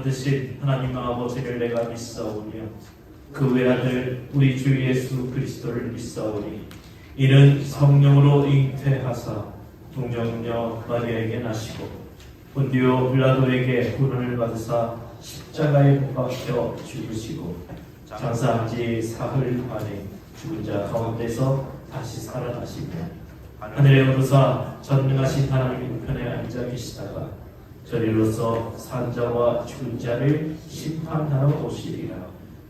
만드신 하나님 아버지를 내가 믿사오며 그 외아들 우리 주 예수 그리스도를 믿사오니 이는 성령으로 잉태하사 동정녀 마리아에게 나시고 본디오 빌라도에게 훈련을 받으사 십자가에 못 박혀 죽으시고 장사한 지 사흘 만에 죽은 자 가운데서 다시 살아나시며 하늘에 오르사 전능하신 하나님 우편에 앉아 계시다가 저리로서 산자와 죽은 자를 심판하러 오시리라.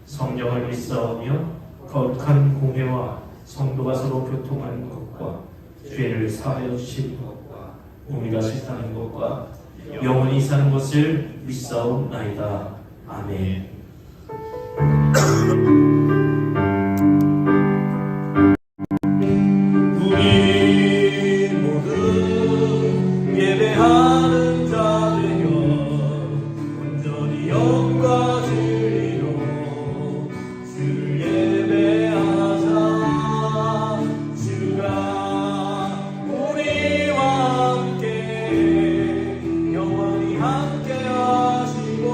성령을 믿사오며 거룩한 공회와 성도가 서로 교통하는 것과 죄를 사하여 주시는 것과 우리가 식사하는 것과 영원히 사는 것을 믿사옵나이다. 아멘. 우리 모두 예배하는 자 되어 온전히 영과 진리로 주를 예배하자. 주가 우리와 함께 영원히 함께 하시고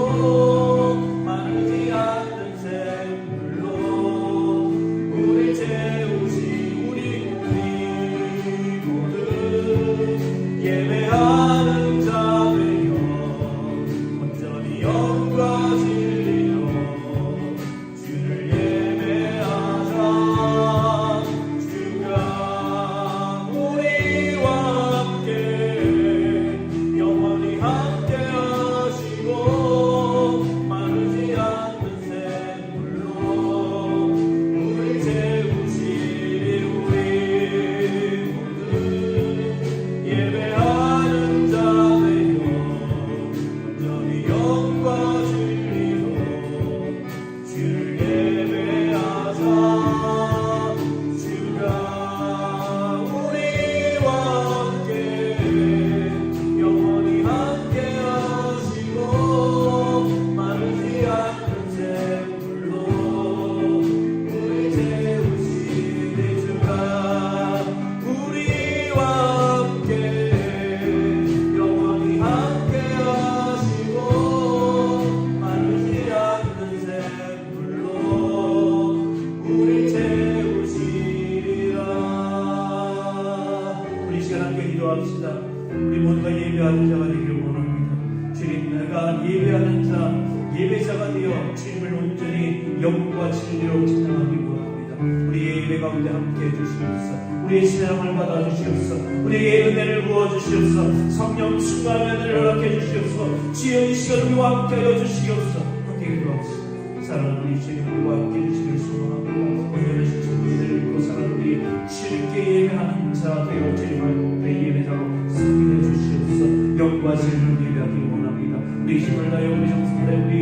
마르지 않는 샘물로 우리 채우시. 우리 모두 예배하는 자 되어 온전히 영과 진리로 주를 예배하자. 주가 우리와 함께 영원히 함께 하시고 마르지 않는 샘물로 우리 채우시리. 우리 모두 예배하는 자 되어 온전히 영과 진리로 주를 예배하자. 주가 우리와 함께 영원히 함께 하시고 마르지 않는 샘물로 우리 채우시리. 주가 우리와 함께 영원히 함께 하시고 마르지 않는 샘물로 우리 채우시리라. 우리 이 시간 함께 기도합시다. 우리 모두가 예배하는 자가 되기를 원합니다. 주님, 내가 예배하는 자, 예배자가 되어 주님을 온전히 영과 진리로 찬양하기 원합니다. 우리의 예배 가운데 함께 해주시옵소서. 우리의 신앙을 받아주시옵소서. 우리의 은혜를 부어주시옵소서. 성령 충만한 은혜를 허락해 주시옵소서. 주여 이 시간 우리와 함께 하여 주시옵소서. 함께 기도합시다. 사랑하는 우리 주님, 우리와 함께 해주시길 소망합니다. 오늘의 신청들을 믿고 사랑하는 우리 주님께 예배하는 자 되어 주님을 내 예배자로 섬기게 주시옵소서. 영과 진리를 예배하기 원합니다. 우리 힘을 다하여 우리 정성을 다하여 우리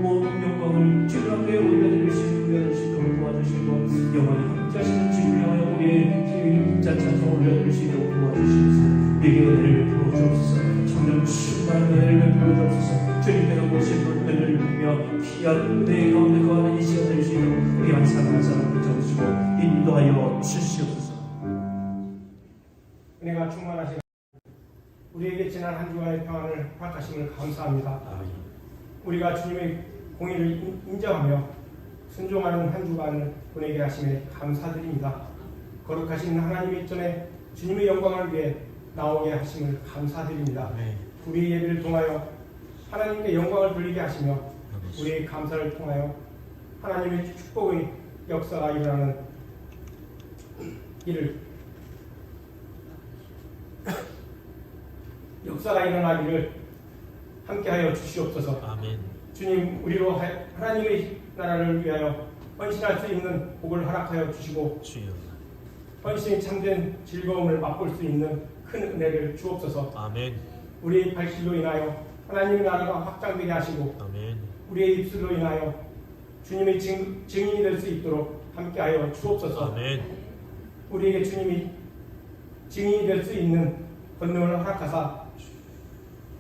모든 영광을 주님 앞에 올려드릴 수 있도록 도와주시고 영원히 함께하시는 주님을 하여 우리의 힘자 찬송 올려드릴 수 있도록 도와주시옵소서. 우리에게 은혜를 부어주옵소서. 성령 충만한 은혜를 베풀어 주옵소서. 주님께서 모신 은혜를 누리며 귀한 은혜의 가운데 거하는 이 시간 될 수 있도록 우리 항상 붙잡으시고 인도하여 주시옵소서. 은혜가 충만하시고 우리에게 지난 한 주간의 평안을 허락하심을 감사합니다. 우리가 주님의 공의를 인정하며 순종하는 한 주간을 보내게 하심에 감사드립니다. 거룩하신 하나님의 전에 주님의 영광을 위해 나오게 하심을 감사드립니다. 우리 예배를 통하여 하나님께 영광을 돌리게 하시며 우리의 감사를 통하여 하나님의 축복의 역사가 일어나는 역사가 일어나기를 함께하여 주시옵소서. 아멘. 주님, 우리로 하나님의 나라를 위하여 헌신할 수 있는 복을 허락하여 주시고 주여. 헌신이 참된 즐거움을 맛볼 수 있는 큰 은혜를 주옵소서. 아멘. 우리의 발길로 인하여 하나님의 나라가 확장되게 하시고 아멘. 우리의 입술로 인하여 주님의 증인이 될 수 있도록 함께하여 주옵소서. 아멘. 우리에게 주님이 증인이 될 수 있는 권능을 허락하사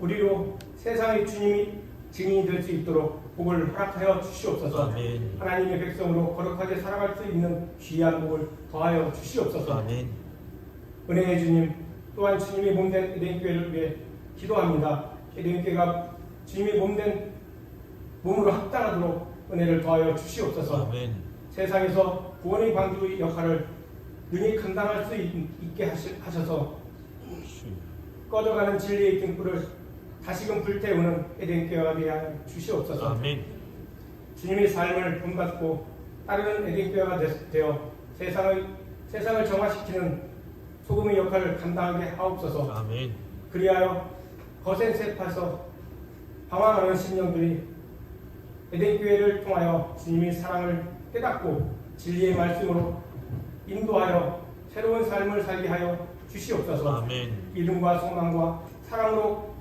우리로 세상의 주님이 증인이 될 수 있도록 복을 허락하여 주시옵소서. 아멘. 하나님의 백성으로 거룩하게 살아갈 수 있는 귀한 복을 더하여 주시옵소서. 아멘. 은혜의 주님, 또한 주님이 몸된 에덴교회를 위해 기도합니다. 에덴교회가 주님의 몸으로 합당하도록 은혜를 더하여 주시옵소서. 아멘. 세상에서 구원의 방주 역할을 능히 감당할 수 있게 하셔서 꺼져가는 진리의 등불을 다시금 불태우는 에덴교회가 되어 주시옵소서. 아멘. 주님의 삶을 본받고 따르는 에덴교회가 되어 세상을 정화시키는 소금의 역할을 감당하게 하옵소서. 아멘. 그리하여 거센 셋에서 방황하는 심령들이 에덴교회를 통하여 주님의 사랑을 깨닫고 진리의 말씀으로 인도하여 새로운 삶을 살게 하여 주시옵소서. 아멘. 믿음과 소망과 사랑으로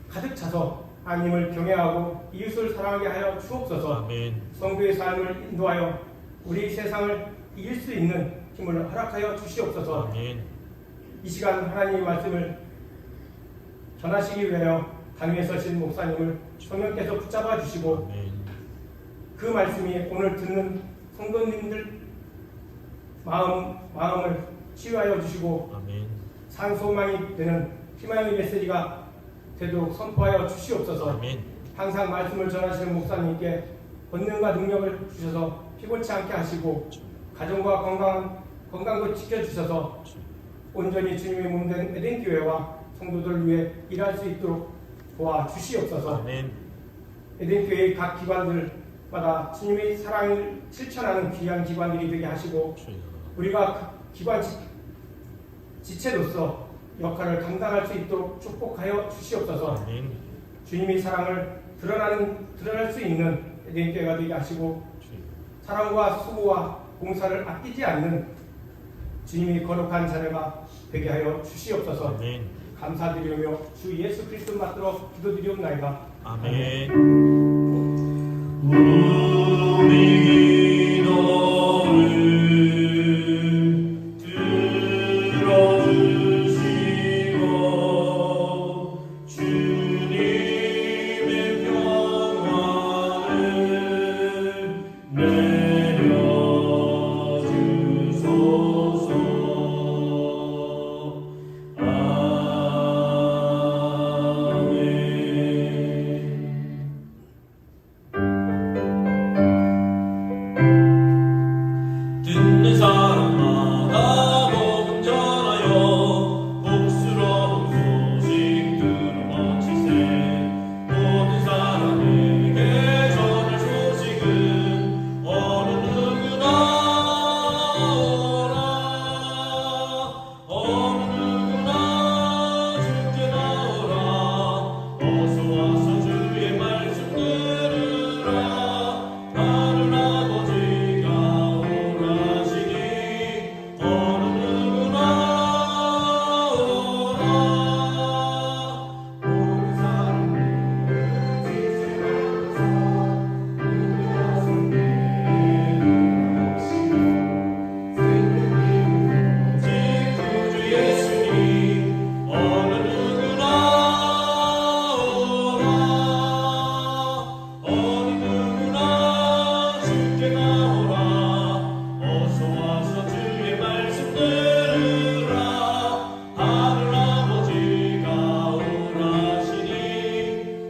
가득 차서 하나님을 경외하고 이웃을 사랑하게 하여 주옵소서. 아멘. 성도의 삶을 인도하여 우리 세상을 이길 수 있는 힘을 허락하여 주시옵소서. 아멘. 이 시간 하나님의 말씀을 전하시기 위하여 강의에 서신 목사님을 성령께서 붙잡아 주시고 아멘. 그 말씀이 오늘 듣는 성도님들 마음을 치유하여 주시고 아멘. 산소망이 되는 희망의 메시지가 되도록 선포하여 주시옵소서. 아멘. 항상 말씀을 전하시는 목사님께 권능과 능력을 주셔서 피곤치 않게 하시고 가정과 건강도 지켜주셔서 온전히 주님의 몸된 에덴교회와 성도들을 위해 일할 수 있도록 도와주시옵소서. 아멘. 에덴교회의 각 기관들마다 주님의 사랑을 실천하는 귀한 기관들이 되게 하시고 우리가 그 기관 지체로서 역할을 감당할 수 있도록 축복하여 주시옵소서. 아멘. 주님의 사랑을 드러날 수 있는 에덴교회가 되게 하시고 사랑과 수고와 봉사를 아끼지 않는 주님의 거룩한 자녀가 되게 하여 주시옵소서. 아멘. 감사드리며 주 예수 그리스도 받들어 기도드리옵나이다. 아멘. 우리 기도를 들어주시고 주님의 평안을 내려주소서. 듣는 사람마다 복음 전하여 복스러운 소식 들어버치세. 모든 사람에게 전할 소식은 어느 누구나 오라. 어느 누구나 주께 나오라. 어서 와서 주의 말씀 들으라. 하늘 아버지가 오라시니 어느 누구나 오라. 모든 사람을 지시하면서 우리가 오직 구주 예수님 어느 누구나 오라. 어느 누구나 주께 나오라. 어서 와서 주의 말씀 들으라. 하늘 아버지가 오라시니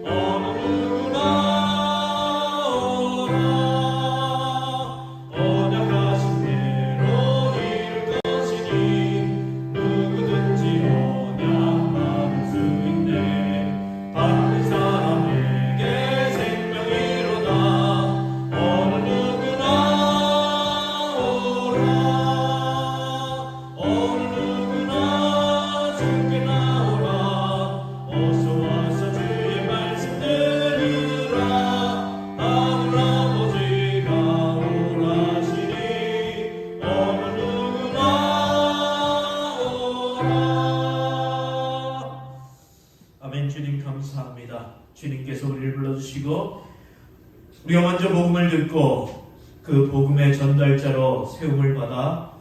어느 누구나 오라. 언약하신 대로 이룰 것이니 누구든지 언약 받을 수 있네. 받는 사람에게 생명이로다. 어느 누구나 오라. 어느 누구나 주께 나오라. 어서 와서 주의 말씀 들으라. 하늘 아버지가 오라시니 어느 누구나 오라. 아멘. 주님 감사합니다. 주님께서 우리를 불러주시고 우리가 먼저 복음을 듣고 그 복음의 전달자로 세움을 받아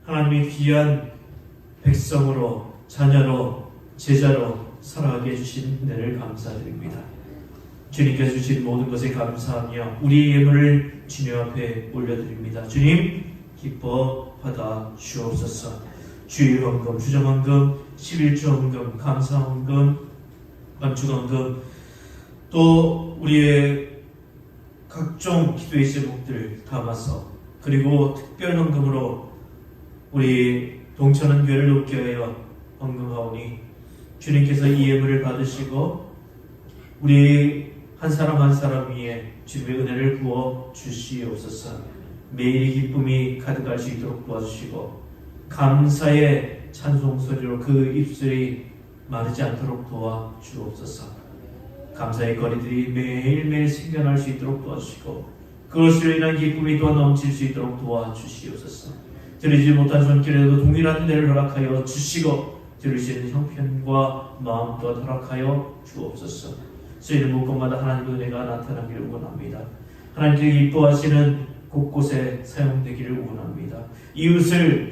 하나님의 귀한 백성으로 자녀로 제자로 살아가게 해주신 은혜를 감사드립니다. 주님께서 주신 모든 것에 감사하며 우리의 예물을 주님 앞에 올려드립니다. 주님 기뻐 받아 주옵소서. 주일헌금, 주정헌금, 11조 헌금, 감사헌금, 건축헌금, 또 우리의 각종 기도의 제목들 담아서 그리고 특별 헌금으로 우리 동천원 교회를 높게 하여 헌금하오니 주님께서 이 예물을 받으시고 우리 한 사람 한 사람 위에 주님의 은혜를 부어 주시옵소서. 매일의 기쁨이 가득할 수 있도록 도와주시고 감사의 찬송 소리로 그 입술이 마르지 않도록 도와주옵소서. 감사의 거리들이 매일매일 생겨날 수 있도록 도와주시고 그것으로 인한 기쁨이 또 넘칠 수 있도록 도와주시옵소서. 드리지 못한 손길에도 동일한 은혜를 허락하여 주시고 드릴 수 있는 형편과 마음 또한 허락하여 주옵소서. 쓰이는 곳곳마다 하나님의 은혜가 나타나기를 원합니다. 하나님께서 기뻐하시는 곳곳에 사용되기를 원합니다. 이웃을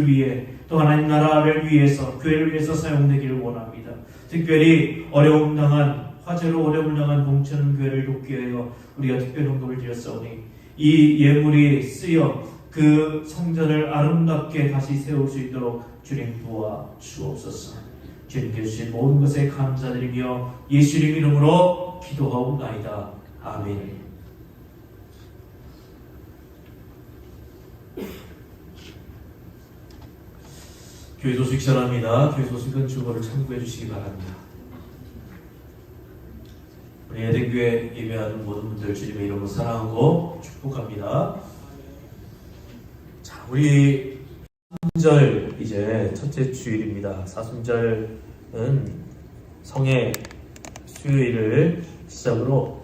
위해 또 하나님 나라를 위해서 교회를 위해서 사용되기를 원합니다. 특별히 화재로 어려움을 당한 동천 교회를 돕기 위하여 우리가 특별 헌금을 드렸사오니 이 예물이 쓰여 그 성전을 아름답게 다시 세울 수 있도록 주님 도와 주옵소서. 주님께 주신 모든 것에 감사드리며 예수님 이름으로 기도하옵나이다. 아멘. 교회 소식 전합니다. 교회 소식은 주보를 참고해 주시기 바랍니다. 우리 에덴교회 예배하는 모든 분들 주님의 이름으로 사랑하고 축복합니다. 자, 우리 사순절 이제 첫째 주일입니다. 사순절은 성의 수요일을 시작으로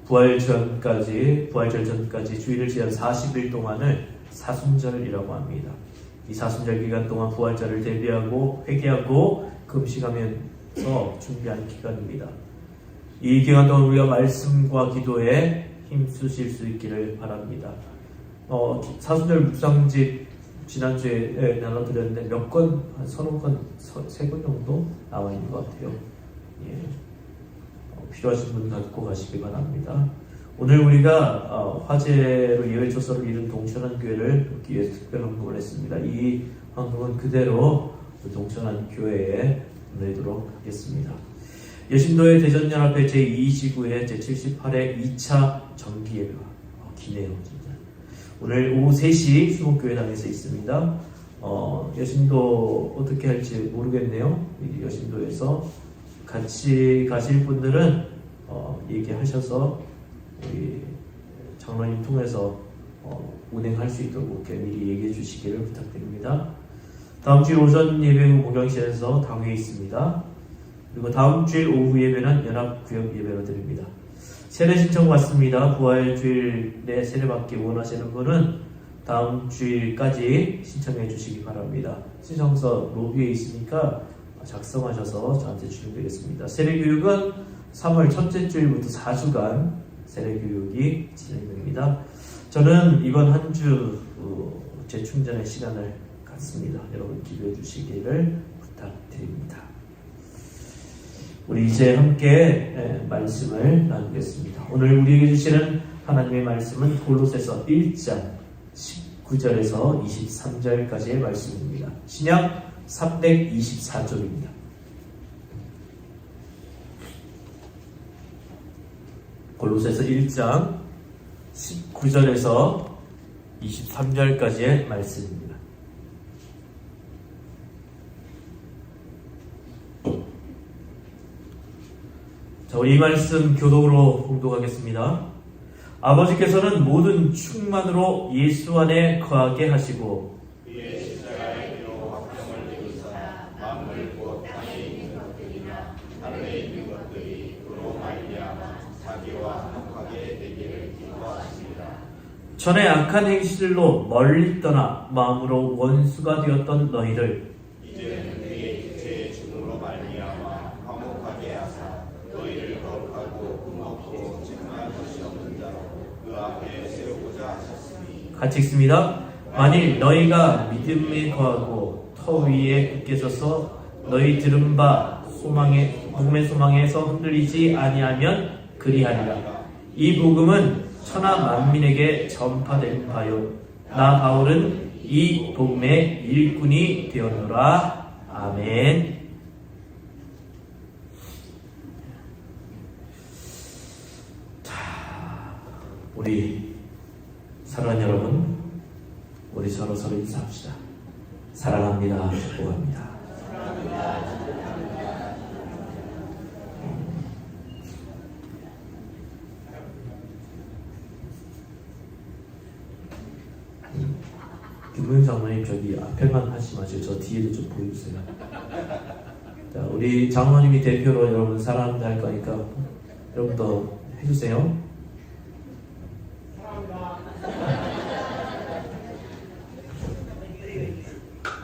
부활절 전까지 주일을 지난 40일 동안을 사순절이라고 합니다. 이 사순절 기간 동안 부활절을 대비하고 회개하고 금식하면서 준비하는 기간입니다. 이 기간 동안 우리가 말씀과 기도에 힘쓰실 수 있기를 바랍니다. 사순절 묵상집 지난주에 나눠드렸는데 몇 건, 한 30건, 3건 정도 나와 있는 것 같아요. 예. 필요하신 분 갖고 가시기 바랍니다. 오늘 우리가 화재로 예외조서를 이룬 동천원 교회를 돕기 위해서 특별 헌금을 했습니다. 이 헌금은 그대로 동천원 교회에 보내도록 하겠습니다. 여신도의 대전연합회 제2지구의 제78회 2차 정기예배가 기네요. 진짜. 오늘 오후 3시 수목교회당에서 있습니다. 여신도 어떻게 할지 모르겠네요. 여신도에서 같이 가실 분들은 얘기하셔서 우리 장로님 통해서 운행할 수 있도록 미리 얘기해 주시기를 부탁드립니다. 다음 주일 오전 예배 후 목양실에서 당회에 있습니다. 그리고 다음 주일 오후 예배는 연합구역 예배로 드립니다. 세례 신청 받습니다. 부활주일에 세례받기 원하시는 분은 다음 주일까지 신청해 주시기 바랍니다. 신청서 로비에 있으니까 작성하셔서 저한테 주시면 되겠습니다. 세례교육은 3월 첫째 주일부터 4주간 세례교육이 진행됩니다. 저는 이번 한 주 재충전의 시간을 갖습니다. 여러분 기도해 주시기를 부탁드립니다. 우리 이제 함께 말씀을 나누겠습니다. 오늘 우리에게 주시는 하나님의 말씀은 골로새서 1장 19절에서 23절까지의 말씀입니다. 신약 324쪽입니다. 골로새서 1장 19절에서 23절까지의 말씀입니다. 자, 우리 이 말씀 교독으로 봉독하겠습니다. 아버지께서는 모든 충만으로 예수 안에 거하게 하시고 전에 악한 행실로 멀리 떠나 마음으로 원수가 되었던 너희를 이제는 그의 죄의 죽음으로 말미암아 화목하게 하사 너희를 거룩하고 흠없고 책망할 것이 없는 자로 그 앞에 세우고자 하셨으니. 같이 읽습니다. 만일 너희가 믿음에 거하고 터 위에 굳게 서서 너희 들은 바 복음의 소망에서 흔들리지 아니하면 그리하리라. 이 복음은 천하 만민에게 전파된 바요 나 바울은 이 복음의 일꾼이 되었노라. 아멘. 우리 사랑하는 여러분, 우리 서로 인사합시다. 사랑합니다. 축복합니다. 김무영 장로님 저기 앞에만 하지 마시고 저 뒤에도 좀 보여주세요. 자, 우리 장로님이 대표로 여러분 사랑합니다 할 거니까 여러분도 해주세요.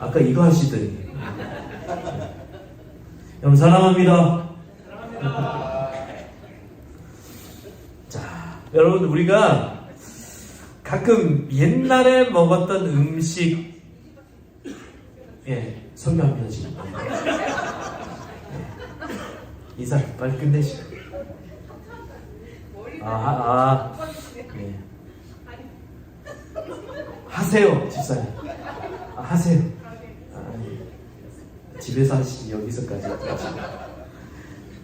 아까 이거 하시더니 여러분 사랑합니다. 자, 여러분 우리가 가끔 옛날에 먹었던 음식 설교합니다 지금. 인사 빨리 끝내시고. 하세요 집사님. 하세요. 집에서 하시지 여기서까지.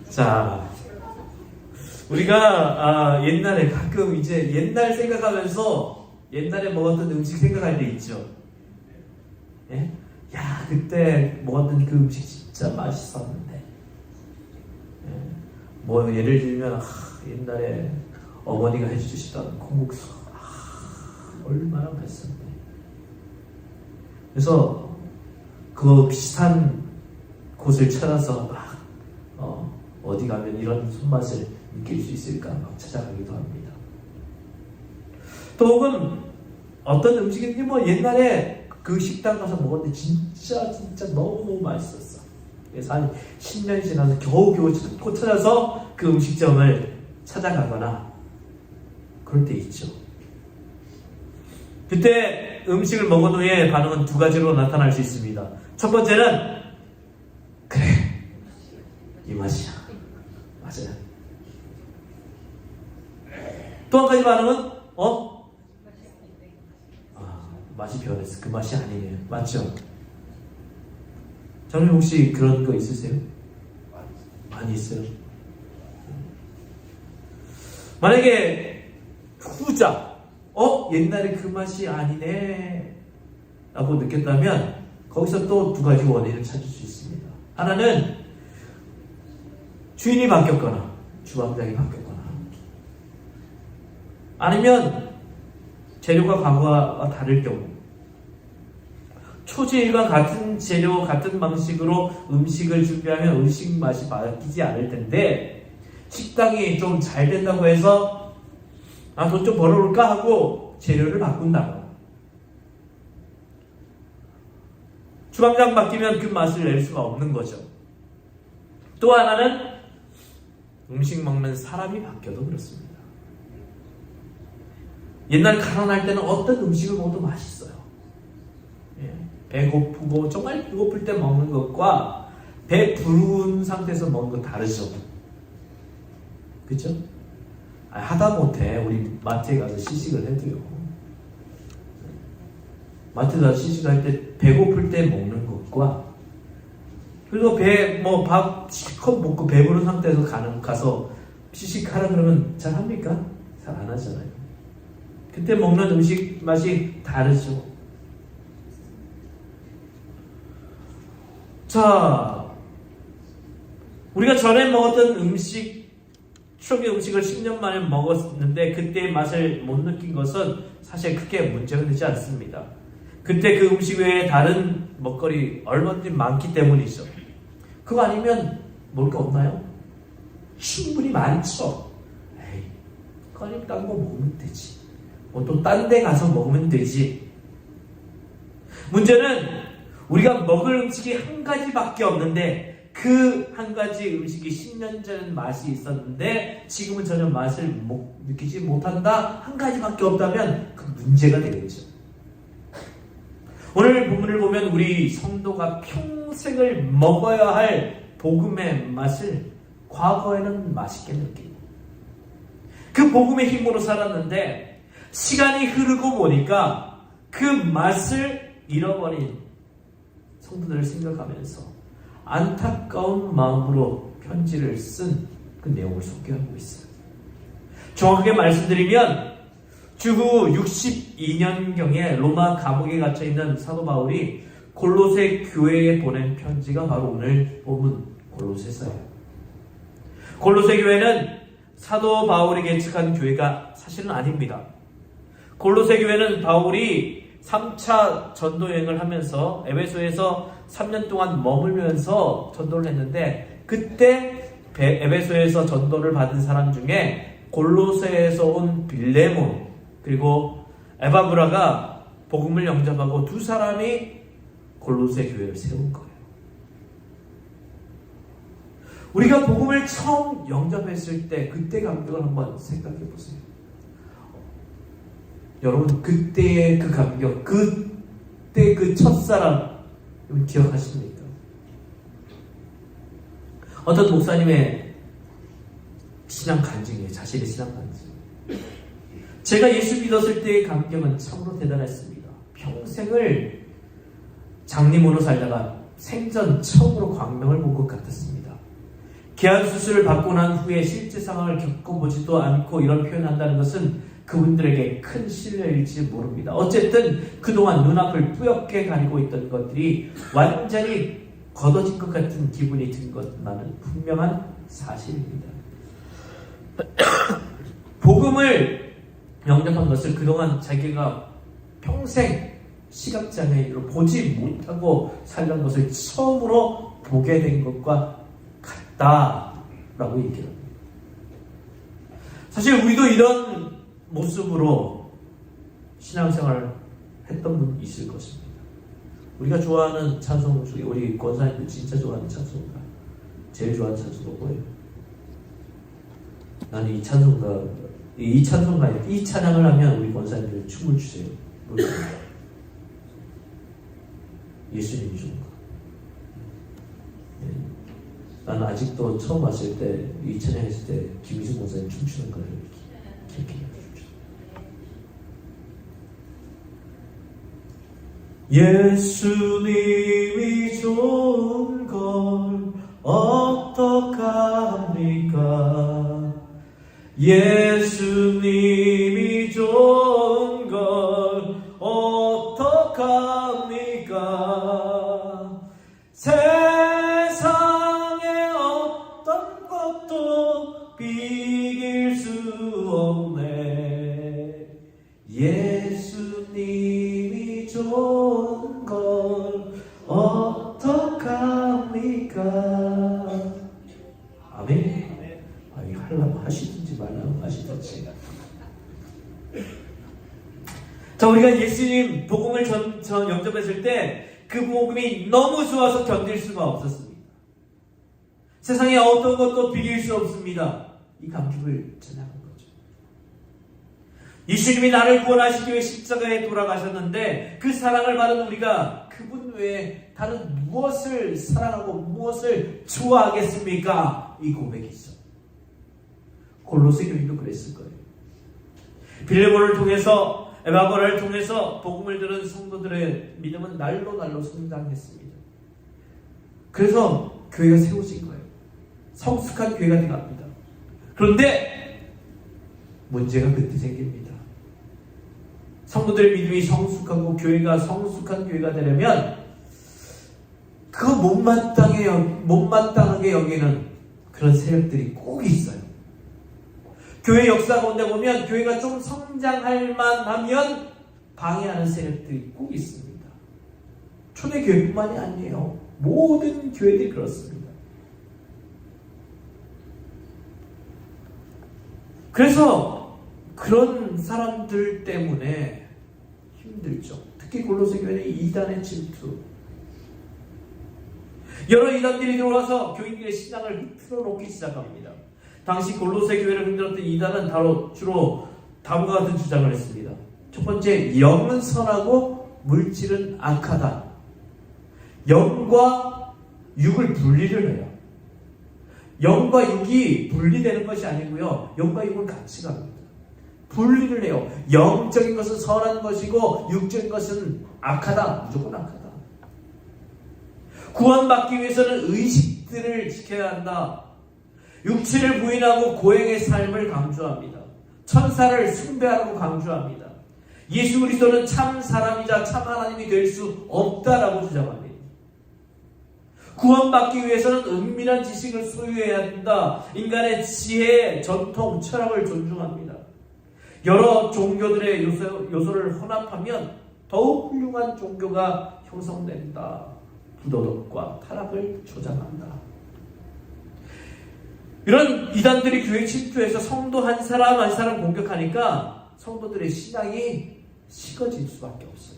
자, 우리가 옛날에 가끔 이제 옛날 생각하면서 옛날에 먹었던 음식 생각할 때 있죠. 예? 야, 그때 먹었던 그 음식 진짜 맛있었는데. 예? 뭐 예를 들면 옛날에 어머니가 해주시던 콩국수 얼마나 맛있었는데. 그래서 그 비슷한 곳을 찾아서 막 어디 가면 이런 손맛을 느낄 수 있을까 막 찾아가기도 합니다. 또 혹은 어떤 음식인지 뭐 옛날에 그 식당 가서 먹었는데 진짜 너무 맛있었어. 그래서 한 10년 지나서 겨우 찾아서 그 음식점을 찾아가거나 그럴 때 있죠. 그때 음식을 먹은 후에 반응은 두 가지로 나타날 수 있습니다. 첫 번째는 그래 이 맛이야. 맞아요. 또 한 가지 반응은 맛이 변했어. 그 맛이 아니네요. 맞죠? 저는 혹시 그런 거 있으세요? 많이 있어요. 만약에 후자 옛날에 그 맛이 아니네 라고 느꼈다면 거기서 또 두 가지 원인을 찾을 수 있습니다. 하나는 주인이 바뀌었거나 주방장이 바뀌었거나 아니면 재료가 과거와 다를 경우 초지일과 같은 재료 같은 방식으로 음식을 준비하면 음식 맛이 바뀌지 않을 텐데 식당이 좀 잘 된다고 해서 돈 좀 벌어올까 하고 재료를 바꾼다고 주방장 바뀌면 그 맛을 낼 수가 없는 거죠. 또 하나는 음식 먹는 사람이 바뀌어도 그렇습니다. 옛날 가난할 때는 어떤 음식을 먹어도 맛있어요. 배고프고 정말 배고플 때 먹는 것과 배 부른 상태에서 먹는 거 다르죠. 그렇죠? 하다못해 우리 마트에 가서 시식을 해도요. 마트에 가서 시식할 때 배고플 때 먹는 것과 그리고 밥 실컷 먹고 배부른 상태에서 가서 시식하라 그러면 잘 합니까? 잘 안 하잖아요. 그때 먹는 음식 맛이 다르죠. 자, 우리가 전에 먹었던 음식, 추억의 음식을 10년 만에 먹었는데 그때의 맛을 못 느낀 것은 사실 크게 문제가 되지 않습니다. 그때 그 음식 외에 다른 먹거리 얼마든지 많기 때문이죠. 그거 아니면 먹을 거 없나요? 충분히 많죠. 아니면 딴 거 먹으면 되지. 또 딴 데 가서 먹으면 되지. 문제는 우리가 먹을 음식이 한 가지밖에 없는데 그 한 가지 음식이 10년 전 맛이 있었는데 지금은 전혀 맛을 느끼지 못한다. 한 가지밖에 없다면 그 문제가 되겠죠. 오늘 본문을 보면 우리 성도가 평생을 먹어야 할 복음의 맛을 과거에는 맛있게 느끼고 그 복음의 힘으로 살았는데 시간이 흐르고 보니까 그 맛을 잃어버린 성도들을 생각하면서 안타까운 마음으로 편지를 쓴 그 내용을 소개하고 있어요. 정확하게 말씀드리면 주후 62년경에 로마 감옥에 갇혀 있는 사도 바울이 골로새 교회에 보낸 편지가 바로 오늘 본문 골로새서예요. 골로새 교회는 사도 바울이 개척한 교회가 사실은 아닙니다. 골로새 교회는 바울이 3차 전도 여행을 하면서 에베소에서 3년 동안 머물면서 전도를 했는데, 그때 에베소에서 전도를 받은 사람 중에 골로새에서 온 빌레몬 그리고 에바브라가 복음을 영접하고 두 사람이 골로새 교회를 세운 거예요. 우리가 복음을 처음 영접했을 때 그때 감격을 한번 생각해 보세요. 여러분, 그때의 그 감격, 그때 그 첫사랑 여러분 기억하십니까? 어떤 목사님의 신앙 간증이에요. 자신의 신앙 간증. 제가 예수 믿었을 때의 감격은 참으로 대단했습니다. 평생을 장님으로 살다가 생전 처음으로 광명을 본 것 같았습니다. 개안 수술을 받고 난 후에 실제 상황을 겪어보지도 않고 이런 표현한다는 것은 그분들에게 큰 신뢰일지 모릅니다. 어쨌든 그동안 눈앞을 뿌옇게 가리고 있던 것들이 완전히 걷어진 것 같은 기분이 든 것만은 분명한 사실입니다. 복음을 영접한 것을 그동안 자기가 평생 시각장애인으로 보지 못하고 살던 것을 처음으로 보게 된 것과 같다라고 얘기합니다. 사실 우리도 이런 모습으로 신앙생활을 했던 분 있을 것입니다. 우리가 좋아하는 찬송 중에 우리 권사님들 진짜 좋아하는 찬송가, 제일 좋아하는 찬송가 뭐예요? 나는 이 찬송가, 이 찬양을 하면 우리 권사님들 춤을 추세요. 예수님이 좋은 거. 나는 아직도 처음 왔을 때, 이 찬양했을 때 김희승 권사님 춤추는 걸 기억해요. 예수님이 좋은 걸 어떡합니까? 예수님이 좋은 걸 어떡합니까? 세상에 어떤 것도 비길 수 없네. 예수님이 좋은 걸 어떡합니까? 아멘. 아니, 하려면 하시든지 말라면 하시든지. 자, 우리가 예수님 복음을 전 영접했을 때 그 복음이 너무 좋아서 견딜 수가 없었습니다. 세상에 어떤 것도 비길 수 없습니다. 이 감격을 전하는 거죠. 예수님이 나를 구원하시기 위해 십자가에 돌아가셨는데 그 사랑을 받은 우리가 그분 외에 다른 무엇을 사랑하고 무엇을 좋아하겠습니까? 이 고백이죠. 골로새 교인도 그랬을 거예요. 빌레몬을 통해서, 에바브라를 통해서 복음을 들은 성도들의 믿음은 날로 성장했습니다. 그래서 교회가 세워진 거예요. 성숙한 교회가 되갑니다. 그런데 문제가 그때 생깁니다. 성도들의 믿음이 성숙하고 교회가 성숙한 교회가 되려면 그거 못마땅하게 여기는 그런 세력들이 꼭 있어요. 교회 역사 가운데 보면 교회가 좀 성장할 만하면 방해하는 세력들이 꼭 있습니다. 초대교회뿐만이 아니에요. 모든 교회들이 그렇습니다. 그래서 그런 사람들 때문에 힘들죠. 특히 골로새 교회는 이단의 질투, 여러 이단들이 들어와서 교인들의 신앙을 흔들어 놓기 시작합니다. 당시 골로새 교회를 흔들었던 이단은 주로 다음과 같은 주장을 했습니다. 첫 번째, 영은 선하고 물질은 악하다. 영과 육을 분리를 해요. 영과 육이 분리되는 것이 아니고요, 영과 육은 같이 갑니다. 분리를 해요. 영적인 것은 선한 것이고 육적인 것은 악하다. 무조건 악하다. 구원받기 위해서는 의식들을 지켜야 한다. 육체를 부인하고 고행의 삶을 강조합니다. 천사를 숭배하라고 강조합니다. 예수 그리스도는 참 사람이자 참 하나님이 될 수 없다라고 주장합니다. 구원받기 위해서는 은밀한 지식을 소유해야 한다. 인간의 지혜, 전통, 철학을 존중합니다. 여러 종교들의 요소를 혼합하면 더욱 훌륭한 종교가 형성된다. 부도덕과 타락을 조장한다. 이런 이단들이 교회 침투해서 성도 한 사람 한 사람 공격하니까 성도들의 신앙이 식어질 수밖에 없어요.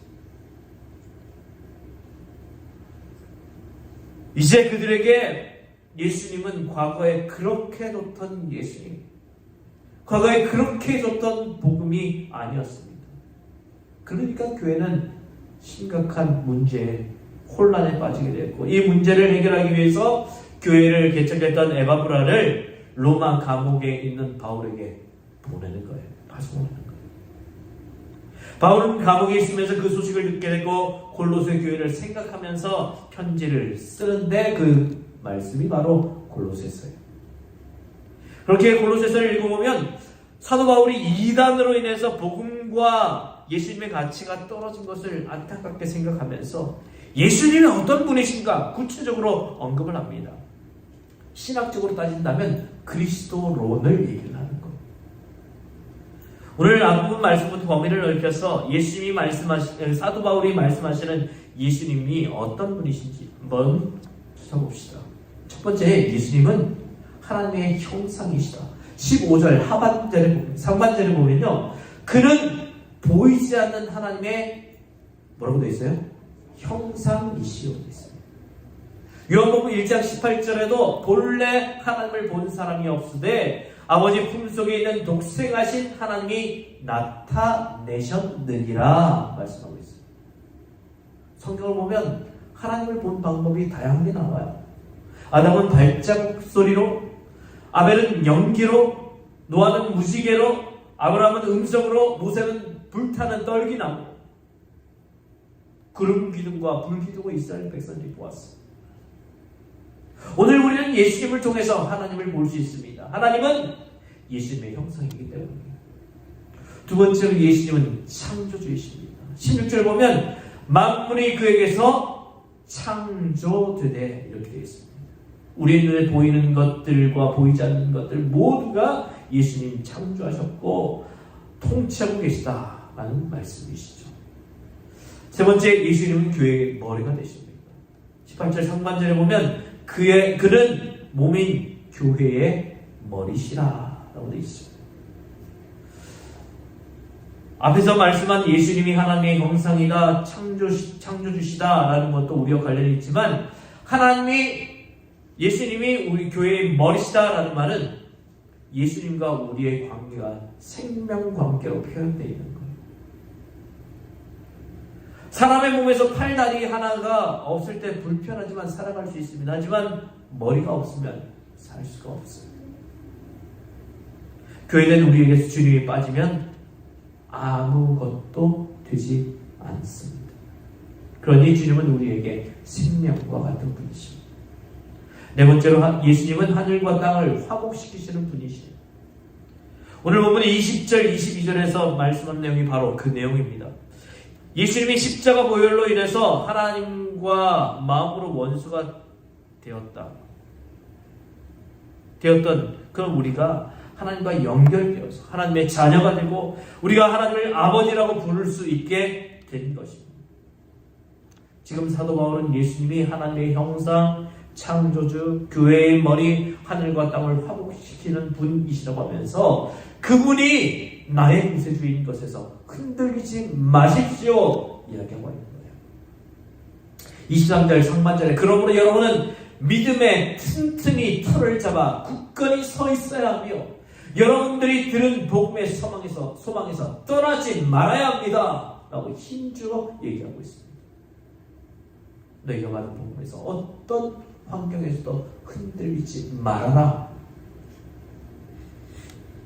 이제 그들에게 예수님은 과거에 그렇게 좋던 예수님, 과거에 그렇게 좋던 복음이 아니었습니다. 그러니까 교회는 심각한 문제에 혼란에 빠지게 됐고, 이 문제를 해결하기 위해서 교회를 개척했던 에바브라를 로마 감옥에 있는 바울에게 보내는 거예요. 파송하는 거예요. 바울은 감옥에 있으면서 그 소식을 듣게 되고 골로새 교회를 생각하면서 편지를 쓰는데 그 말씀이 바로 골로새서예요. 그렇게 골로새서를 읽어보면 사도 바울이 이단으로 인해서 복음과 예수님의 가치가 떨어진 것을 안타깝게 생각하면서 예수님이 어떤 분이신가 구체적으로 언급을 합니다. 신학적으로 따진다면 그리스도론을 얘기를 하는 거예요. 오늘 앞부분 말씀부터 범위를 넓혀서 예수님이 사도 바울이 말씀하시는 예수님이 어떤 분이신지 한번 찾아봅시다. 첫 번째, 예수님은 하나님의 형상이시다. 15절 상반절에 보면요, 그는 보이지 않는 하나님의 뭐라고 되어 있어요? 형상이시오 되어 있습니다. 요한복음 1장 18절에도 본래 하나님을 본 사람이 없으되 아버지 품속에 있는 독생하신 하나님이 나타내셨느니라 말씀하고 있습니다. 성경을 보면 하나님을 본 방법이 다양하게 나와요. 아담은 발자국 소리로, 아벨은 연기로, 노아는 무지개로, 아브라함은 음성으로, 모세는 불타는 떨기나무, 구름 기둥과 불 기둥을 이스라엘 백성들이 보았습니다. 오늘 우리는 예수님을 통해서 하나님을 볼 수 있습니다. 하나님은 예수님의 형상이기 때문입니다. 두 번째로 예수님은 창조주이십니다. 16절 보면 만물이 그에게서 창조되되 이렇게 되어 있습니다. 우리 눈에 보이는 것들과 보이지 않는 것들 모두가 예수님 창조하셨고 통치하고 계시다라는 말씀이시죠. 세 번째, 예수님은 교회의 머리가 되십니다. 18절 상반절에 보면 그는 몸인 교회의 머리시라라고 되어 있습니다. 앞에서 말씀한 예수님이 하나님의 형상이다, 창조주시다라는 것도 우리와 관련이 있지만 예수님이 우리 교회의 머리시다라는 말은 예수님과 우리의 관계가 생명관계로 표현되어 있는 거예요. 사람의 몸에서 팔, 다리 하나가 없을 때 불편하지만 살아갈 수 있습니다. 하지만 머리가 없으면 살 수가 없어요. 교회는 우리에게서 주님이 빠지면 아무것도 되지 않습니다. 그러니 주님은 우리에게 생명과 같은 분이십니다. 네 번째로 예수님은 하늘과 땅을 화목시키시는 분이십니다. 오늘 본문 20절, 22절에서 말씀한 내용이 바로 그 내용입니다. 예수님이 십자가 보혈로 인해서 하나님과 마음으로 원수가 되었던 그런 우리가 하나님과 연결되어서 하나님의 자녀가 되고 우리가 하나님을 아버지라고 부를 수 있게 된 것입니다. 지금 사도 바울은 예수님이 하나님의 형상, 창조주, 교회의 머리, 하늘과 땅을 화목시키는 분이시라고 하면서 그분이 나의 구세주인 것에서 흔들리지 마십시오 이야기하고 있는 거예요. 23절 상반절에 그러므로 여러분은 믿음에 튼튼히 털을 잡아 굳건히 서 있어야 하며 여러분들이 들은 복음의 소망에서 떠나지 말아야 합니다 라고 힘주어 얘기하고 있습니다. 너희가 받은 복음에서 어떤 환경에서도 흔들리지 말아라.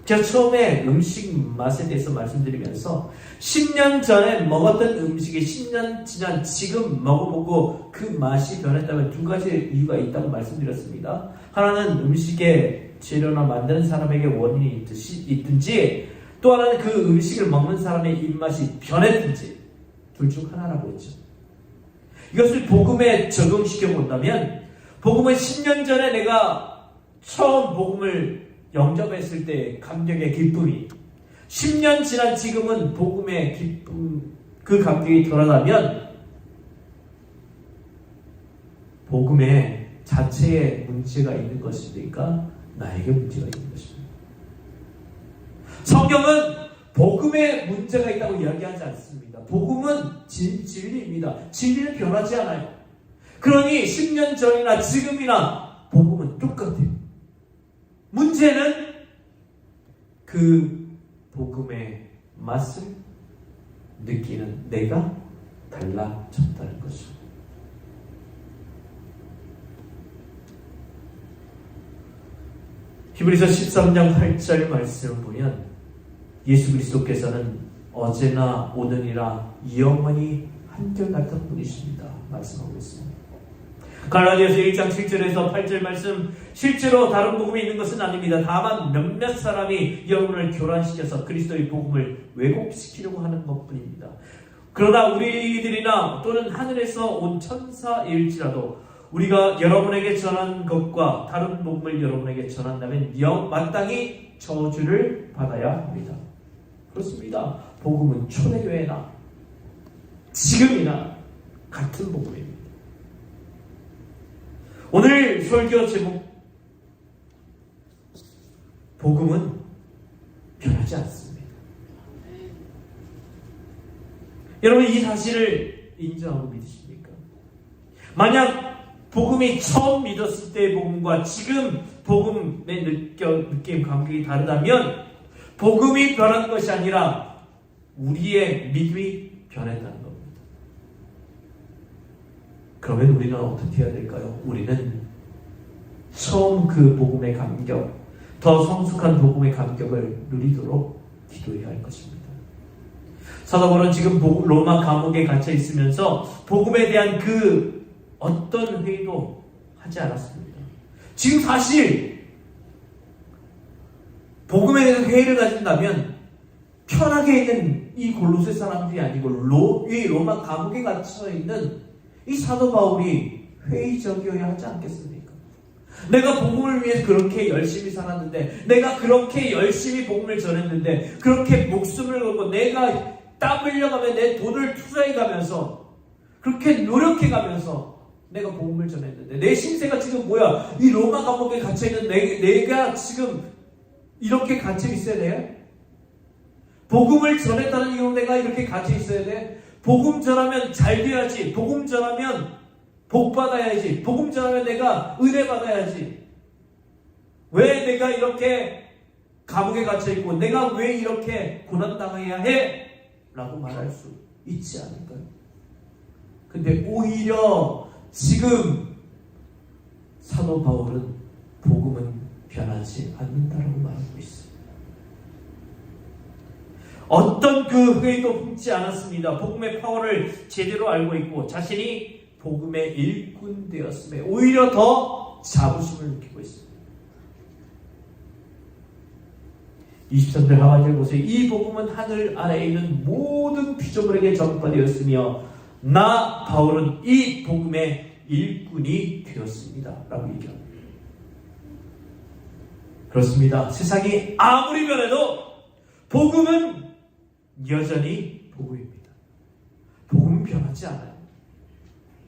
제가 처음에 음식 맛에 대해서 말씀드리면서 10년 전에 먹었던 음식이 10년 지난 지금 먹어보고 그 맛이 변했다면 두 가지 이유가 있다고 말씀드렸습니다. 하나는 음식의 재료나 만드는 사람에게 원인이 있든지 또 하나는 그 음식을 먹는 사람의 입맛이 변했든지 둘 중 하나라고 했죠. 이것을 복음에 적용시켜 본다면 복음은 10년 전에 내가 처음 복음을 영접했을 때 감격의 기쁨이 10년 지난 지금은 복음의 기쁨 그 감격이 덜하다면 복음의 자체에 문제가 있는 것입니까? 나에게 문제가 있는 것입니다. 성경은 복음에 문제가 있다고 이야기하지 않습니다. 복음은 진리입니다. 진리는 변하지 않아요. 그러니 10년 전이나 지금이나 복음은 똑같아요. 문제는 그 복음의 맛을 느끼는 내가 달라졌다는 것입니다. 히브리서 13장 8절 말씀을 보면 예수 그리스도께서는 어제나 오늘이라 영원히 한결같은 분이십니다. 말씀하고 있습니다. 갈라디아서 1장 7절에서 8절 말씀 실제로 다른 복음이 있는 것은 아닙니다. 다만 몇몇 사람이 여러분을 교란시켜서 그리스도의 복음을 왜곡시키려고 하는 것뿐입니다. 그러나 우리들이나 또는 하늘에서 온 천사일지라도 우리가 여러분에게 전한 것과 다른 복음을 여러분에게 전한다면 마땅히 저주를 받아야 합니다. 그렇습니다. 복음은 초대교회나 지금이나 같은 복음입니다. 오늘 설교 제목 복음은 변하지 않습니다. 여러분 이 사실을 인정하고 믿으십니까? 만약 복음이 처음 믿었을 때의 복음과 지금 복음의 느낌, 감격이 다르다면 복음이 변한 것이 아니라 우리의 믿음이 변했다는 겁니다. 그러면 우리는 어떻게 해야 될까요? 우리는 처음 그 복음의 감격, 더 성숙한 복음의 감격을 누리도록 기도해야 할 것입니다. 사도 바울은 지금 로마 감옥에 갇혀 있으면서 복음에 대한 그 어떤 회의도 하지 않았습니다. 지금 사실 복음에 대한 회의를 가진다면 편하게 있는 이 골로새 사람들이 아니고 이 로마 감옥에 갇혀 있는 이 사도 바울이 회의적이어야 하지 않겠습니까? 내가 복음을 위해서 그렇게 열심히 살았는데, 내가 그렇게 열심히 복음을 전했는데, 그렇게 목숨을 걸고 내가 땀 흘려가며 내 돈을 투자해가면서 그렇게 노력해가면서 내가 복음을 전했는데 내 신세가 지금 뭐야? 이 로마 감옥에 갇혀있는 내가 지금 이렇게 갇혀 있어야 돼? 복음을 전했다는 이유로 내가 이렇게 갇혀 있어야 돼? 복음 전하면 잘 돼야지. 복음 전하면 복 받아야지. 복음 전하면 내가 은혜 받아야지. 왜 내가 이렇게 감옥에 갇혀있고 내가 왜 이렇게 고난당해야 해? 라고 말할 수 있지 않을까요? 근데 오히려 지금 사도 바울은 복음은 변하지 않는다라고 말하고 있어요. 어떤 그 회의도 품지 않았습니다. 복음의 파워를 제대로 알고 있고 자신이 복음의 일꾼 되었음에 오히려 더 자부심을 느끼고 있습니다. 23절 하반절 보세요. 이 복음은 하늘 아래에 있는 모든 피조물에게 전파되었으며 나 바울은 이 복음의 일꾼이 되었습니다. 라고 얘기합니다. 그렇습니다. 세상이 아무리 변해도 복음은 여전히 복음입니다. 복음은 변하지 않아요.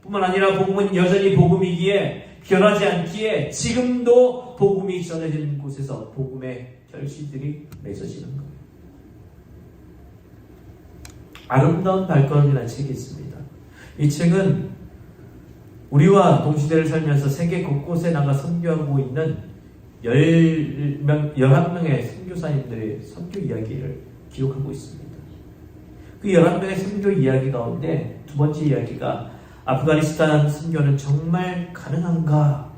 뿐만 아니라 복음은 여전히 복음이기에 변하지 않기에 지금도 복음이 전해지는 곳에서 복음의 결실들이 맺어지는 거예요. 아름다운 발걸음이라는 책이 있습니다. 이 책은 우리와 동시대를 살면서 세계 곳곳에 나가 선교하고 있는 11명의 선교사님들의 선교 이야기를 기록하고 있습니다. 그 11명의 선교 이야기 가운데 두 번째 이야기가 아프가니스탄 선교는 정말 가능한가?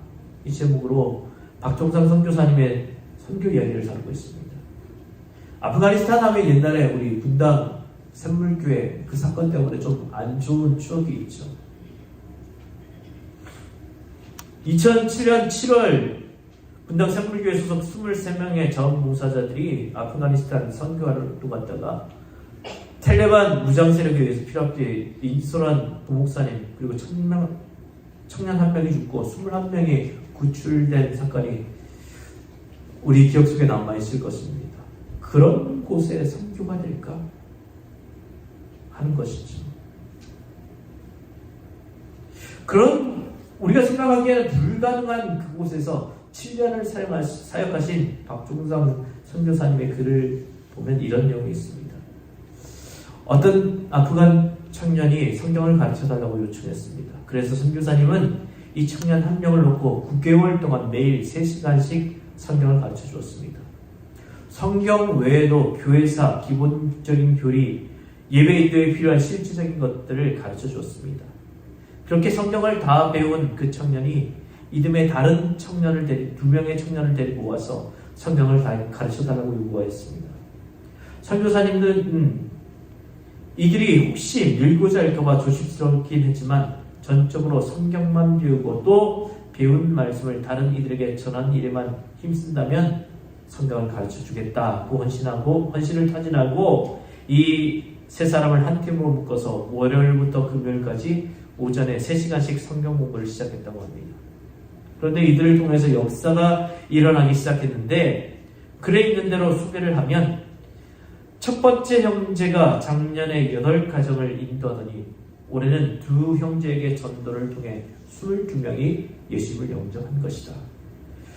이 제목으로 박종상 선교사님의 선교 이야기를 담고 있습니다. 아프가니스탄 하면 옛날에 우리 분당 샘물교회 그 사건 때문에 좀 안 좋은 추억이 있죠. 2007년 7월 분당 샘물교회 소속 23명의 자원봉사자들이 아프가니스탄 선교하러 갔다가 텔레반 무장 세력에 의해서 피랍돼 인솔한 부목사님 그리고 청년 한 명이 죽고 21명이 구출된 사건이 우리 기억 속에 남아있을 것입니다. 그런 곳에 선교가 될까 하는 것이죠. 그런 우리가 생각하기에는 불가능한 그곳에서 7년을 사역하신 박종상 선교사님의 글을 보면 이런 내용이 있습니다. 어떤 아프간 청년이 성경을 가르쳐달라고 요청했습니다. 그래서 선교사님은 이 청년 한 명을 놓고 9개월 동안 매일 3시간씩 성경을 가르쳐 주었습니다. 성경 외에도 교회사, 기본적인 교리, 예배 인도에 필요한 실질적인 것들을 가르쳐 주었습니다. 그렇게 성경을 다 배운 그 청년이 이듬해 다른 청년을 2명의 청년을 데리고 와서 성경을 다 가르쳐 달라고 요구했습니다. 선교사님들은 이들이 혹시 밀고자 할까봐 조심스럽긴 했지만 전적으로 성경만 배우고 또 배운 말씀을 다른 이들에게 전하는 일에만 힘쓴다면 성경을 가르쳐 주겠다고 헌신을 타진하고 이 세 사람을 한 팀으로 묶어서 월요일부터 금요일까지 오전에 3시간씩 성경 공부를 시작했다고 합니다. 그런데 이들을 통해서 역사가 일어나기 시작했는데 글에 있는 대로 소개를 하면 첫 번째 형제가 작년에 8가정을 인도하더니 올해는 2 형제에게 전도를 통해 22명이 예수님을 영접한 것이다.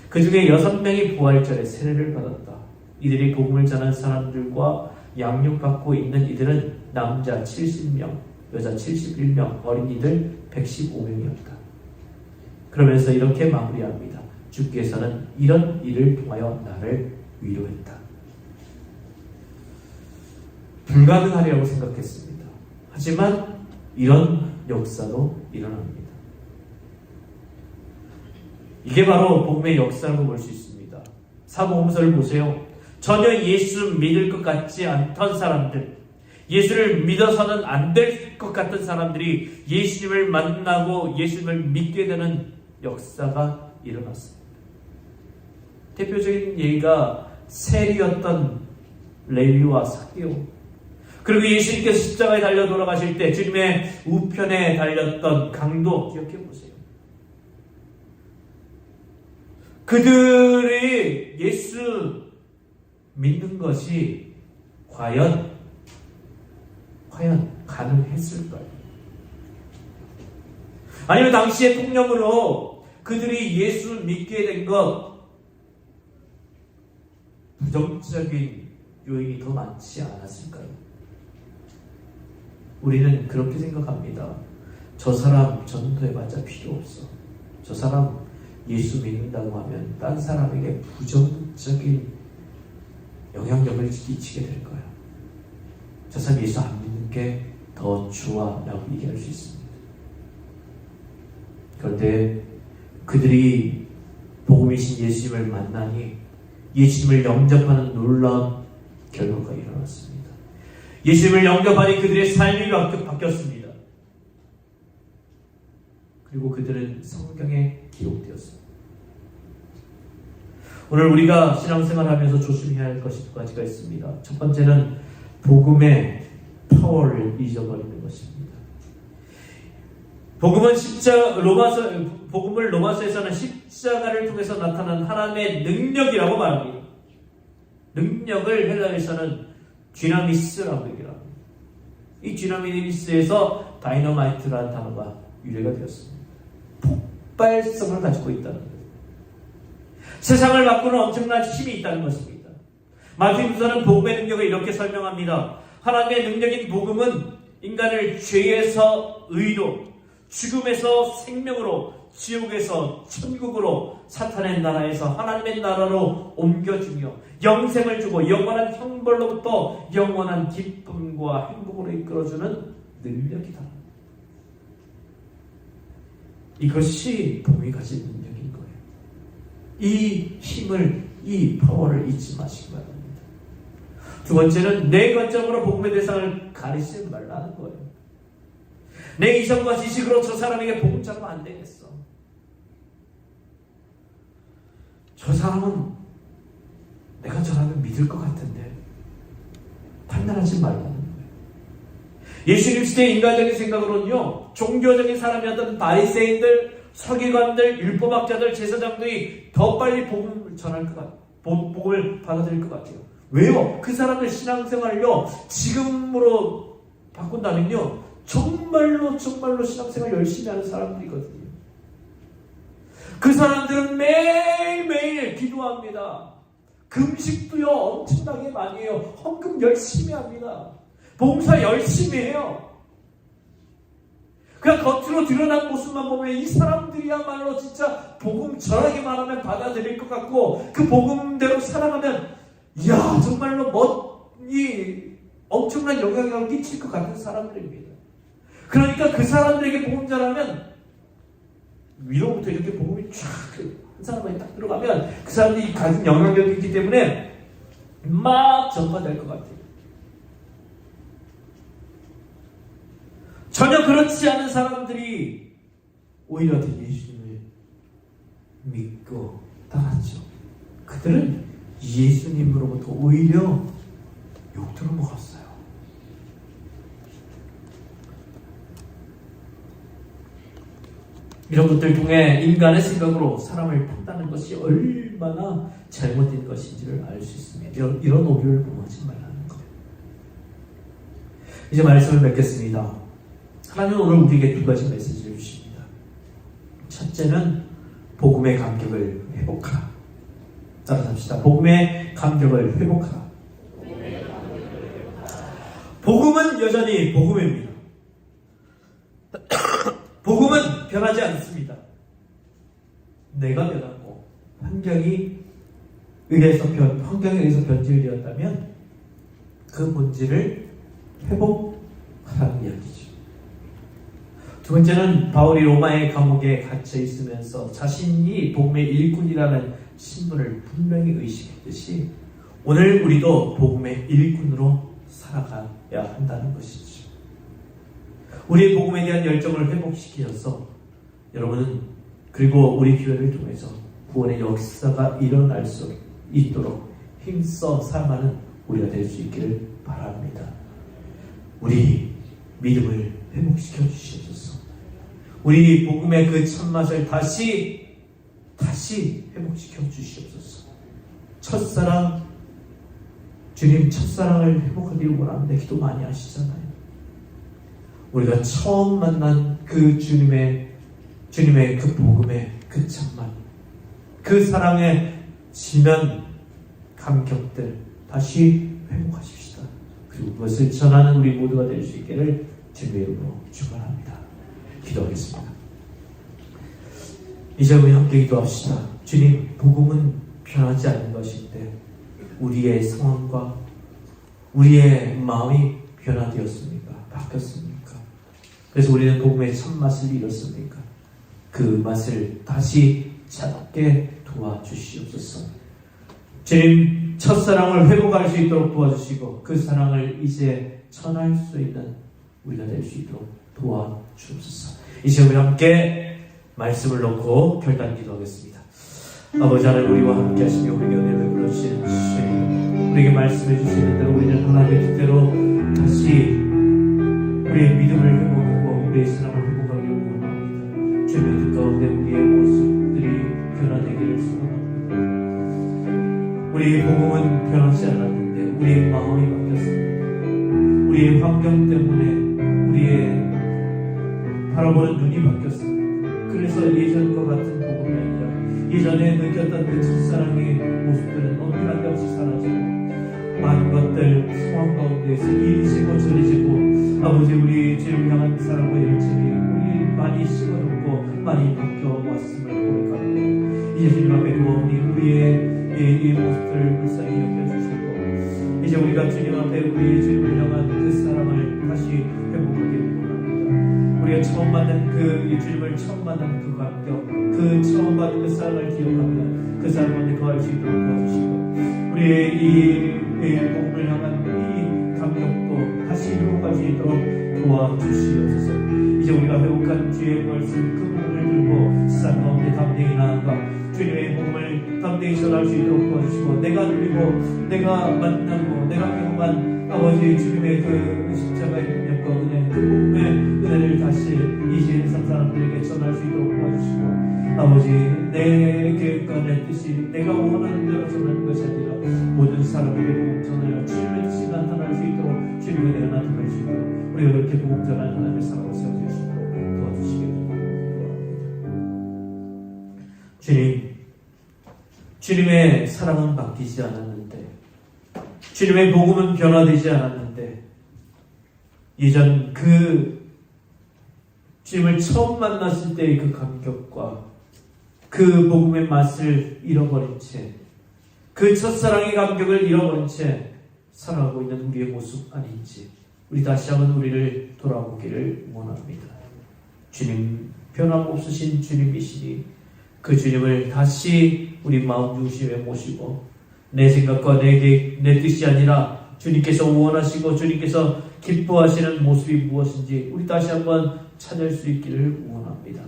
그 중에 6명이 부활절에 세례를 받았다. 이들이 복음을 전한 사람들과 양육받고 있는 이들은 남자 70명, 여자 71명, 어린이들 115명이었다. 그러면서 이렇게 마무리합니다. 주께서는 이런 일을 통하여 나를 위로했다. 불가능하리라고 생각했습니다. 하지만 이런 역사도 일어납니다. 이게 바로 복음의 역사라고 볼 수 있습니다. 사복음서를 보세요. 전혀 예수 믿을 것 같지 않던 사람들, 예수를 믿어서는 안 될 것 같은 사람들이 예수님을 만나고 예수님을 믿게 되는 역사가 일어났습니다. 대표적인 예가 세리였던 레위와 삭개오, 그리고 예수님께서 십자가에 달려 돌아가실 때 주님의 우편에 달렸던 강도 기억해 보세요. 그들이 예수 믿는 것이 과연 가능했을까요? 아니면 당시의 통념으로 그들이 예수 믿게 된 것 부정적인 요인이 더 많지 않았을까요? 우리는 그렇게 생각합니다. 저 사람 전도해봤자 필요 없어. 저 사람 예수 믿는다고 하면 딴 사람에게 부정적인 영향력을 끼치게 될 거야. 저 사람 예수 안 믿는 게 더 좋아 라고 얘기할 수 있습니다. 그런데 그들이 복음이신 예수님을 만나니 예수님을 영접하는 놀라운 결과가 일어났습니다. 예수님을 영접하니 그들의 삶이 바뀌었습니다. 그리고 그들은 성경에 기록되었습니다. 오늘 우리가 신앙생활하면서 조심해야 할 것이 2가지가 있습니다. 첫 번째는 복음의 파워를 잊어버리는 것입니다. 복음을 로마서에서는 십자가를 통해서 나타난 하나님의 능력이라고 말합니다. 능력을 헬라에서는 디나미스라고 얘기를 합니다. 이 디나미스에서 다이너마이트라는 단어가 유래가 되었습니다. 폭발성을 가지고 있다는 거예요. 세상을 바꾸는 엄청난 힘이 있다는 것입니다. 마틴부서는 복음의 능력을 이렇게 설명합니다. 하나님의 능력인 복음은 인간을 죄에서 의로, 죽음에서 생명으로, 지옥에서 천국으로, 사탄의 나라에서 하나님의 나라로 옮겨주며 영생을 주고 영원한 형벌로부터 영원한 기쁨과 행복으로 이끌어주는 능력이다. 이것이 복음이 가진 능력인 거예요. 이 힘을, 이 파워를 잊지 마시기 바랍니다. 2번째는 내 관점으로 복음의 대상을 가리지 말라는 거예요. 내 이성과 지식으로 저 사람에게 복음 전하면 안 되겠어. 저 사람은 내가 저라면 믿을 것 같은데 판단하지 말라는 거예요. 예수님 시대의 인간적인 생각으로는요, 종교적인 사람이었던 바리새인들, 서기관들, 율법학자들, 제사장들이 더 빨리 복음을 전할 것 같아요. 복음을 받아들일 것 같아요. 왜요? 그 사람들 신앙생활을요, 지금으로 바꾼다면요, 정말로 신앙생활 열심히 하는 사람들이거든요. 그 사람들은 매일매일 기도합니다. 금식도요 엄청나게 많이 해요. 헌금 열심히 합니다. 봉사 열심히 해요. 그냥 겉으로 드러난 모습만 보면 이 사람들이야말로 진짜 복음 전하게 말하면 받아들일 것 같고, 그 복음대로 살아가면 이야 정말로 이 엄청난 영향력을 끼칠 것 같은 사람들입니다. 그러니까 그 사람들에게 복음 전하면 위로부터 이렇게 복음이 쫙 한 사람에 딱 들어가면 그 사람들이 가진 영향력이 있기 때문에 막 전파될 것 같아요. 전혀 그렇지 않은 사람들이 오히려 더 예수님을 믿고 따랐죠. 그들은 예수님으로부터 오히려 욕 들어먹었어요. 이런 것들 통해 인간의 생각으로 사람을 판단하는 것이 얼마나 잘못된 것인지를 알 수 있습니다. 이런 오류를 범하지 말라는 거예요. 이제 말씀을 맺겠습니다. 하나님은 오늘 우리에게 두 가지 메시지를 주십니다. 첫째는 복음의 감격을 회복하라. 따라서 합시다. 복음의 감격을 회복하라. 복음은 여전히 복음입니다. 복음은 변하지 않습니다. 내가 변하고 환경에 의해서 변질되었다면 그 본질을 회복하라는 이야기죠. 두 번째는 바울이 로마의 감옥에 갇혀 있으면서 자신이 복음의 일꾼이라는 신분을 분명히 의식했듯이 오늘 우리도 복음의 일꾼으로 살아가야 한다는 것이죠. 우리의 복음에 대한 열정을 회복시키셔서 여러분은 그리고 우리 교회를 통해서 구원의 역사가 일어날 수 있도록 힘써 살아가는 우리가 될 수 있기를 바랍니다. 우리 믿음을 회복시켜 주시옵소서. 우리 복음의 그 참맛을 다시 회복시켜 주시옵소서. 첫사랑, 주님 첫사랑을 회복하기를 원하는데 기도 많이 하시잖아요. 우리가 처음 만난 그 주님의 그 복음의 그 참맛, 그 사랑의 지면 감격들 다시 회복하십시다. 그리고 그것을 전하는 우리 모두가 될 수 있기를 주님의 이름으로 축원합니다. 기도하겠습니다. 이제 우리 함께 기도합시다. 주님, 복음은 변하지 않는 것인데 우리의 상황과 우리의 마음이 변화되었습니까? 바뀌었습니까? 그래서 우리는 복음의 참맛을 잃었습니까? 그 맛을 다시 찾게 도와주시옵소서. 주님, 첫사랑을 회복할 수 있도록 도와주시고 그 사랑을 이제 전할 수 있는 우리가 될 수 있도록 도와주옵소서. 이제 우리 함께 말씀을 놓고 결단 기도하겠습니다. 아버지 하나님, 우리와 함께 하시며 우리에게 은혜를 베풀어주시는 주님, 우리에게 말씀해 주시는 대로 우리는 하나님의 뜻대로 다시 우리의 믿음을 회복하고 우리의 사랑을 회복하기를 원합니다. 주님의 뜻 가운데 우리의 모습들이 변화되기를 소원합니다. 우리의 복음은 변하지 않았는데 우리의 마음이 바뀌었습니다. 우리의 환경 때문에 우리의 바라보는 눈이 바뀌었습니다. 그래서 예전과 같은 복음이 아니라 예전에 느꼈던 그 첫사랑의 모습들은 어느 없이 사라지고 많은 것들 상황 가운데에서 이리지고 저리지고 아버지 우리 주님을 향한 사랑과 열정이 우리 많이 식어졌고 많이 바뀌어왔음을 고백합니다. 이제 주님 앞에 누워오니 우리의 이 모습들을 불쌍히 여겨주시고 이제 우리가 주님 앞에 우리 주님을 향한 그 사랑을 다시 회복하기를 원합니다. 우리가 처음 만난 그 주님을 처음 만난 그 감격, 그 처음 받은 그 사랑을 기억하며 그 사랑 가운데 거할 수 있도록 도와주시고 우리의 이 복음을 향한 이 감격도 다시 회복할 수 있도록 도와주시옵소서. 이제 우리가 회복한 주의 말씀 그 복음을 들고 세상 가운데 담대히 나아가 주님의 복음을 담대히 전할 수 있도록 도와주시고, 내가 누리고 내가 만나고 내가 경험한 아버지 주님의 그 십자가의 능력과 은혜, 그 복음의 은혜를 다시 이 세상 사람들에게 전할 수 있도록 도와주시고, 아버지 내 계획과 내 뜻이 내가 원하는 대로 전하는 것이 아니라 모든 사람에게 복음 전하여 주님의 뜻이 나타날 수 있도록, 주님의 은혜가 나타날 수 있도록 우리가 그렇게 복음 전하는 하나님의 사람으로 세워질 수 있도록 도와주시기 바랍니다. 주님의 사랑은 바뀌지 않았는데, 주님의 복음은 변화되지 않았는데, 예전 그 주님을 처음 만났을 때의 그 감격과 그 복음의 맛을 잃어버린 채, 그 첫사랑의 감격을 잃어버린 채 살아가고 있는 우리의 모습 아닌지, 우리 다시 한번 우리를 돌아보기를 원합니다. 주님, 변함없으신 주님이시니 그 주님을 다시 우리 마음 중심에 모시고, 내 생각과 내 뜻이 아니라 주님께서 원하시고 주님께서 기뻐하시는 모습이 무엇인지 우리 다시 한번 찾을 수 있기를 원합니다.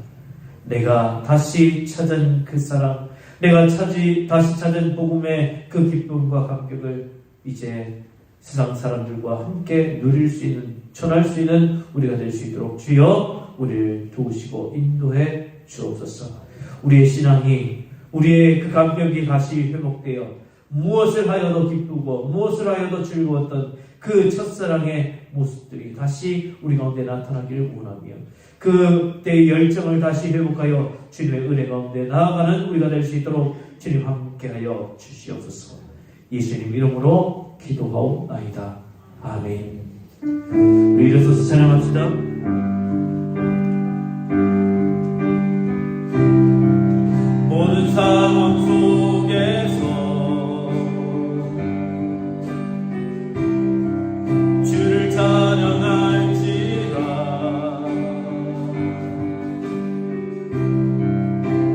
내가 다시 찾은 그 사랑, 내가 다시 찾은 복음의 그 기쁨과 감격을 이제 세상 사람들과 함께 누릴 수 있는, 전할 수 있는 우리가 될 수 있도록 주여 우리를 도우시고 인도해 주옵소서. 우리의 신앙이, 우리의 그 감격이 다시 회복되어 무엇을 하여도 기쁘고 무엇을 하여도 즐거웠던 그 첫사랑의 모습들이 다시 우리 가운데 나타나기를 원하며, 그때의 열정을 다시 회복하여 주님의 은혜 가운데 나아가는 우리가 될 수 있도록 주님 함께하여 주시옵소서. 예수님 이름으로 기도하옵나이다. 아멘. 우리 일어서서 찬양합시다. 모든 상황 속에서 주를 찬양할지라.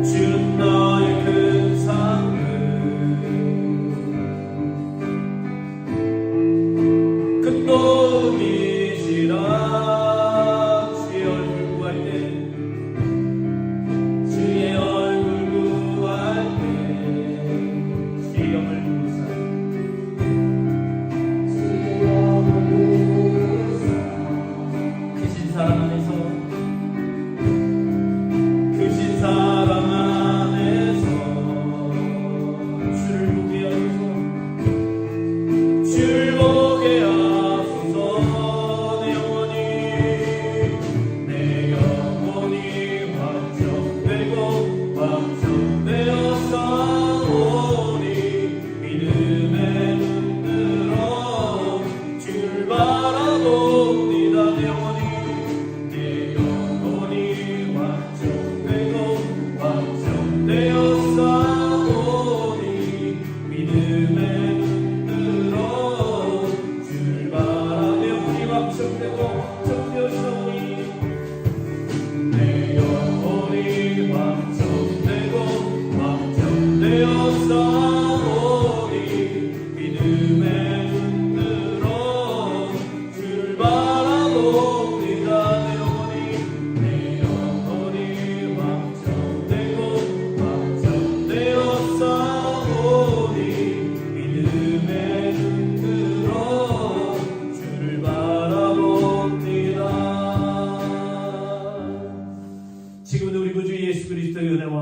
주는 너의 큰 상급, 큰 도움이시라. 주의 얼굴 구할 때, 주의 얼굴 구할 때, 주의 영을 부르사, 크신 사랑 안에서, 크신 사랑 안에서 주를 보게 하소서. 주를 보게 하소서. 내 영혼이 확정되고 확정되어 싸우니 믿음의 눈으로 주를 바라봅니다. 내 영혼이 확정되고 확정되어 싸우니 믿음의 눈으로 주를 바라며 우리 확정되고 확정되어 싸우니, 내 영혼이 확정되고 확정되어 싸우니 믿음의 눈으로 주를 바라봅니다. 내 영혼이 확정되고 확정되어 싸우니 믿음의 눈으로 주를 바라봅니다. 지금도 우리 구주 예수 그리스도의 은혜와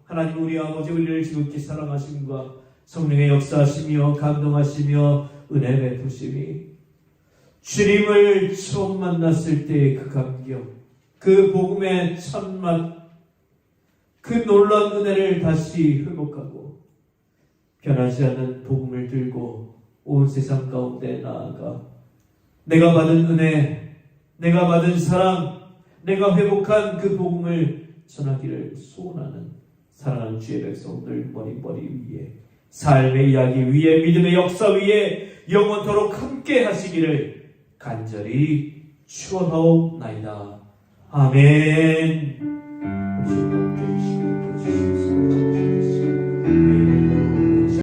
하나님 우리 아버지 우리를 지극히 사랑하심과 성령의 역사하시며 감동하시며 은혜 베푸심이, 주님을 처음 만났을 때의 그 감격, 그 복음의 첫맛, 그 놀라운 은혜를 다시 회복하고 변하지 않는 복음을 들고 온 세상 가운데 나아가 내가 받은 은혜, 내가 받은 사랑, 내가 회복한 그 복음을 전하기를 소원하는 사랑하는 주의 백성들 머리 위에, 삶의 이야기 위에, 믿음의 역사 위에 영원토록 함께 하시기를 간절히 축원하옵나이다. 아멘.